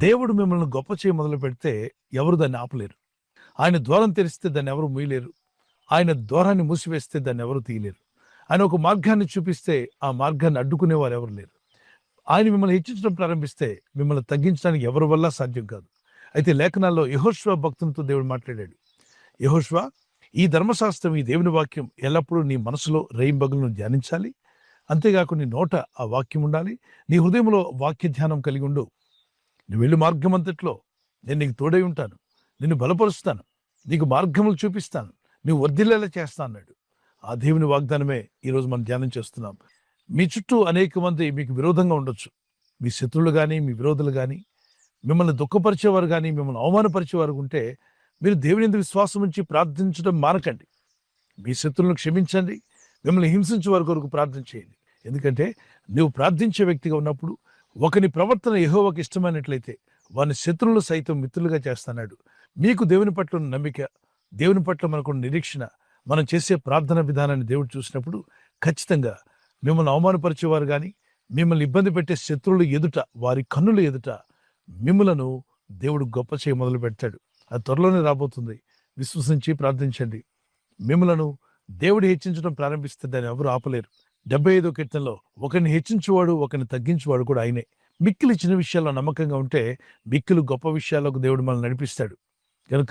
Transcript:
దేవుడు మిమ్మల్ని గొప్ప చేయ మొదలు పెడితే ఎవరు దాన్ని ఆపలేరు. ఆయన ద్వారం తెరిస్తే దాన్ని ఎవరు మూయలేరు. ఆయన ద్వారాన్ని మూసివేస్తే దాన్ని ఎవరు తీయలేరు. ఆయన ఒక మార్గాన్ని చూపిస్తే ఆ మార్గాన్ని అడ్డుకునేవారు ఎవరు లేరు. ఆయన మిమ్మల్ని హెచ్చించడం ప్రారంభిస్తే మిమ్మల్ని తగ్గించడానికి ఎవరి వల్ల సాధ్యం కాదు. అయితే లేఖనాల్లో యెహోషువ భక్తునితో దేవుడు మాట్లాడాడు. యెహోషువ, ఈ ధర్మశాస్త్రం, ఈ దేవుని వాక్యం ఎల్లప్పుడూ నీ మనసులో రేయింబగళ్ళు ధ్యానించాలి. అంతేకాకుండా నీ నోట ఆ వాక్యం ఉండాలి. నీ హృదయంలో వాక్య ధ్యానం కలిగి ఉండు. నువ్వు వెళ్ళు మార్గం అంతట్లో నేను నీకు తోడై ఉంటాను. నిన్ను బలపరుస్తాను. నీకు మార్గములు చూపిస్తాను. నువ్వు వర్ధిల్లేలా చేస్తా అన్నాడు. ఆ దేవుని వాగ్దానమే ఈరోజు మనం ధ్యానం చేస్తున్నాం. మీ చుట్టూ అనేక మంది మీకు విరోధంగా ఉండొచ్చు. మీ శత్రువులు కానీ, మీ విరోధులు కానీ, మిమ్మల్ని దుఃఖపరిచేవారు కానీ, మిమ్మల్ని అవమానపరిచేవారు ఉంటే మీరు దేవుని యందు విశ్వాసం ఉంచి ప్రార్థించడం మానకండి. మీ శత్రువులను క్షమించండి. మిమ్మల్ని హింసించే వారి కొరకు ప్రార్థన చేయండి. ఎందుకంటే నువ్వు ప్రార్థించే వ్యక్తిగా ఉన్నప్పుడు ఒకని ప్రవర్తన యెహోవాకు ఇష్టమైనట్లయితే వాని శత్రువులు సైతం మిత్రులుగా చేస్తున్నాడు. మీకు దేవుని పట్ల ఉన్న నమ్మిక, దేవుని పట్ల మనకున్న నిరీక్షణ, మనం చేసే ప్రార్థన విధానాన్ని దేవుడు చూసినప్పుడు ఖచ్చితంగా మిమ్మల్ని అవమానపరిచేవారు కానీ, మిమ్మల్ని ఇబ్బంది పెట్టే శత్రువులు ఎదుట, వారి కన్నుల ఎదుట మిమ్మలను దేవుడు గొప్ప చేయ మొదలు పెడతాడు. అది త్వరలోనే రాబోతుంది. విశ్వసించి ప్రార్థించండి. మిమ్మలను దేవుడు హెచ్చించడం ప్రారంభిస్తే దాన్ని ఎవరు ఆపలేరు. 75వ కీర్తనలో ఒకరిని హెచ్చించువాడు, ఒకరిని తగ్గించువాడు కూడా ఆయనే. మిక్కిలి చిన్న విషయాల్లో నమ్మకంగా ఉంటే మిక్కిలి గొప్ప విషయాలకు దేవుడు మనల్ని నడిపిస్తాడు. కనుక